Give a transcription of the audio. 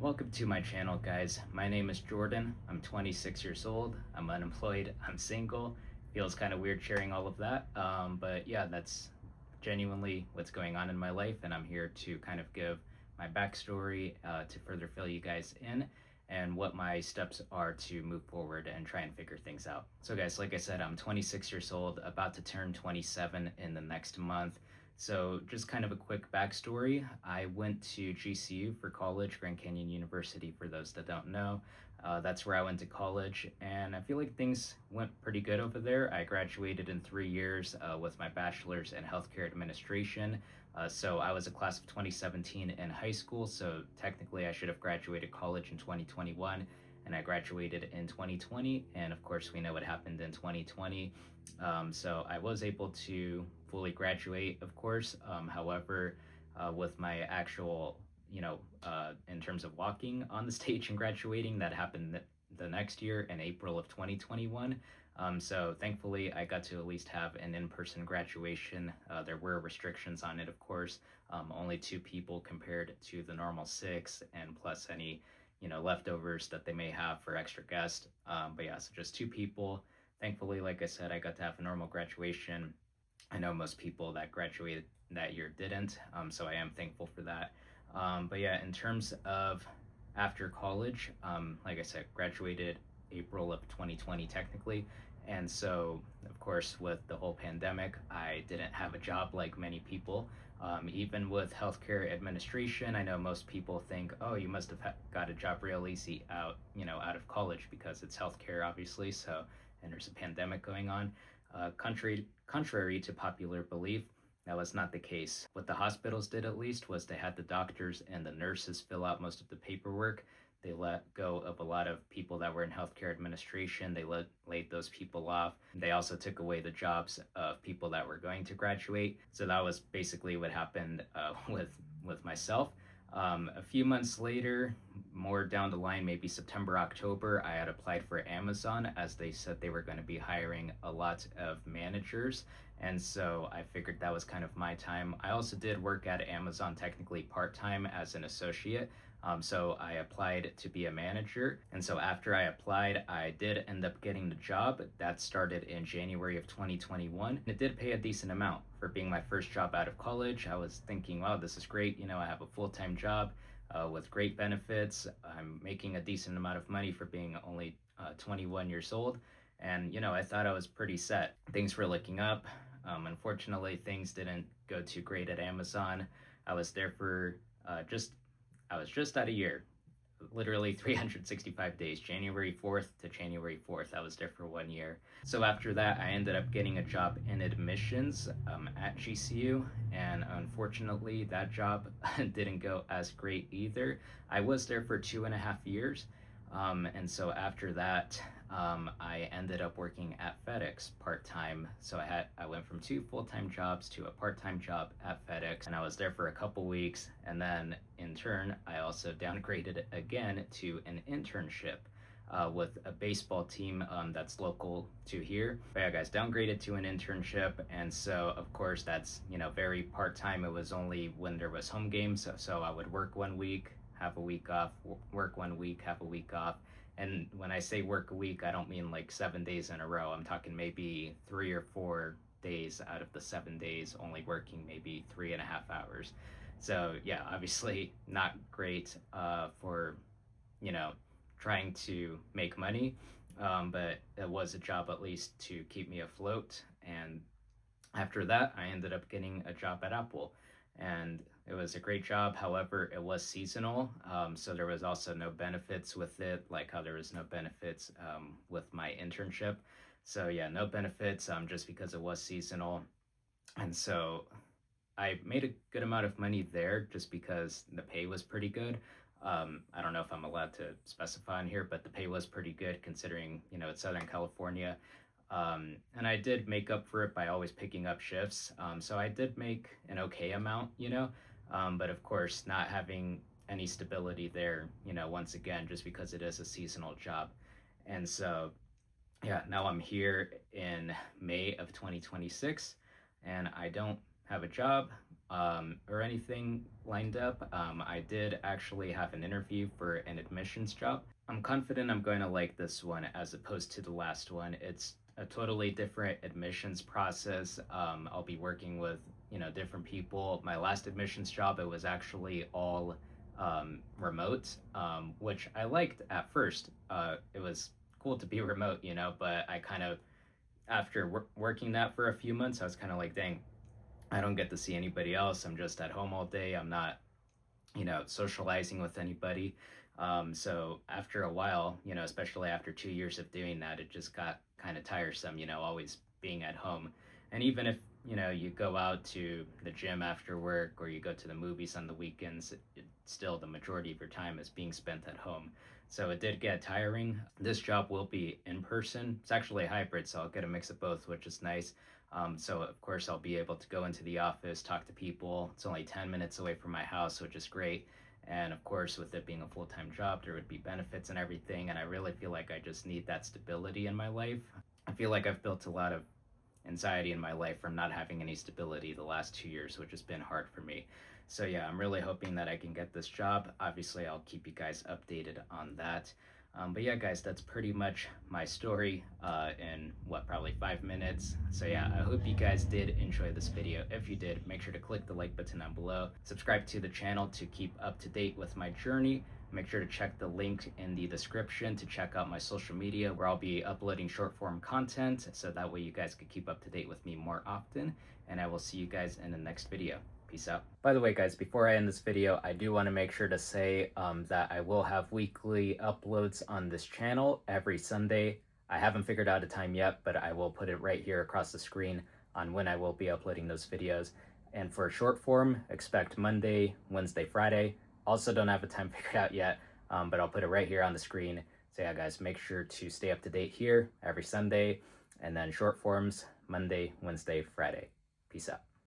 Welcome to my channel, guys. My name is Jordan. I'm 26 years old. I'm unemployed. I'm single. Feels kind of weird sharing all of that. But yeah, that's genuinely what's going on in my life. And I'm here to kind of give my backstory to further fill you guys in and what my steps are to move forward and try and figure things out. So, guys, like I said, I'm 26 years old, about to turn 27 in the next month. So just kind of a quick backstory. I went to GCU for college, Grand Canyon University, for those that don't know. That's where I went to college, and I feel like things went pretty good over there. I graduated in 3 years with my bachelor's in healthcare administration. So I was a class of 2017 in high school, so technically I should have graduated college in 2021, and I graduated in 2020, and of course we know what happened in 2020. So I was able to fully graduate, of course. However, with my actual, in terms of walking on the stage and graduating, that happened the next year in April of 2021. So thankfully, I got to at least have an in-person graduation. There were restrictions on it, of course. Only two people compared to the normal six, and plus any, leftovers that they may have for extra guests. But yeah, so just two people. Thankfully, like I said, I got to have a normal graduation. I know most people that graduated that year didn't, so I am thankful for that. But yeah, in terms of after college, like I said, graduated April of 2020 technically. And so, of course, with the whole pandemic, I didn't have a job like many people. Even with healthcare administration, I know most people think, oh, you must have got a job real easy out of college because it's healthcare, obviously. So, and there's a pandemic going on. Contrary to popular belief, that was not the case. What the hospitals did, at least, was they had the doctors and the nurses fill out most of the paperwork. They let go of a lot of people that were in healthcare administration. They laid those people off. They also took away the jobs of people that were going to graduate. So that was basically what happened with myself. A few months later, more down the line, maybe September, October, I had applied for Amazon, as they said they were going to be hiring a lot of managers. And so I figured that was kind of my time. I also did work at Amazon technically part-time as an associate. So I applied to be a manager. And so after I applied, I did end up getting the job. That started in January of 2021. It did pay a decent amount for being my first job out of college. I was thinking, wow, this is great. I have a full-time job with great benefits. I'm making a decent amount of money for being only 21 years old. And, I thought I was pretty set. Things were looking up. Unfortunately, things didn't go too great at Amazon. I was there for I was just at a year, literally 365 days, January 4th to January 4th. I was there for 1 year. So after that, I ended up getting a job in admissions at GCU. And unfortunately, that job didn't go as great either. I was there for 2.5 years. And so after that, I ended up working at FedEx part-time. So I went from 2 full-time jobs to a part-time job at FedEx, and I was there for a couple weeks. And then in turn, I also downgraded again to an internship with a baseball team that's local to here. But yeah, guys, downgraded to an internship. And so, of course, that's, very part-time. It was only when there was home games. So I would work 1 week, have a week off, work 1 week, have a week off. And when I say work a week, I don't mean like 7 days in a row. I'm talking maybe 3 or 4 days out of the 7 days, only working maybe 3.5 hours. So yeah, obviously not great for, trying to make money. But it was a job at least to keep me afloat. And after that, I ended up getting a job at Apple. And it was a great job. However, it was seasonal. So there was also no benefits with it, like how there was no benefits with my internship. So yeah, no benefits just because it was seasonal. And so I made a good amount of money there just because the pay was pretty good. I don't know if I'm allowed to specify on here, but the pay was pretty good considering, it's Southern California. And I did make up for it by always picking up shifts. So I did make an okay amount, but of course not having any stability there, once again, just because it is a seasonal job. And so, yeah, now I'm here in May of 2026 and I don't have a job. or anything lined up. I did actually have an interview for an admissions job. I'm confident I'm going to like this one as opposed to the last one. It's a totally different admissions process. I'll be working with, different people. My last admissions job, it was actually all remote, which I liked at first. It was cool to be remote, but I kind of, after working that for a few months, I was kind of like, dang, I don't get to see anybody else. I'm just at home all day. I'm not, socializing with anybody. So after a while, especially after 2 years of doing that, it just got kind of tiresome, always being at home. And even if, you go out to the gym after work or you go to the movies on the weekends, still the majority of your time is being spent at home. So it did get tiring. This job will be in person. It's actually a hybrid, so I'll get a mix of both, which is nice. So of course I'll be able to go into the office, talk to people. It's only 10 minutes away from my house, which is great. And of course, with it being a full-time job, there would be benefits and everything. And I really feel like I just need that stability in my life. I feel like I've built a lot of anxiety in my life from not having any stability the last 2 years, which has been hard for me. So yeah, I'm really hoping that I can get this job. Obviously, I'll keep you guys updated on that. But yeah, guys, that's pretty much my story in probably 5 minutes. So yeah, I hope you guys did enjoy this video. If you did, make sure to click the like button down below. Subscribe to the channel to keep up to date with my journey. Make sure to check the link in the description to check out my social media where I'll be uploading short form content. So that way you guys can keep up to date with me more often. And I will see you guys in the next video. Peace out. By the way, guys, before I end this video, I do want to make sure to say that I will have weekly uploads on this channel every Sunday. I haven't figured out a time yet, but I will put it right here across the screen on when I will be uploading those videos. And for short form, expect Monday, Wednesday, Friday. Also don't have a time figured out yet, but I'll put it right here on the screen. So yeah, guys, make sure to stay up to date here every Sunday. And then short forms, Monday, Wednesday, Friday. Peace out.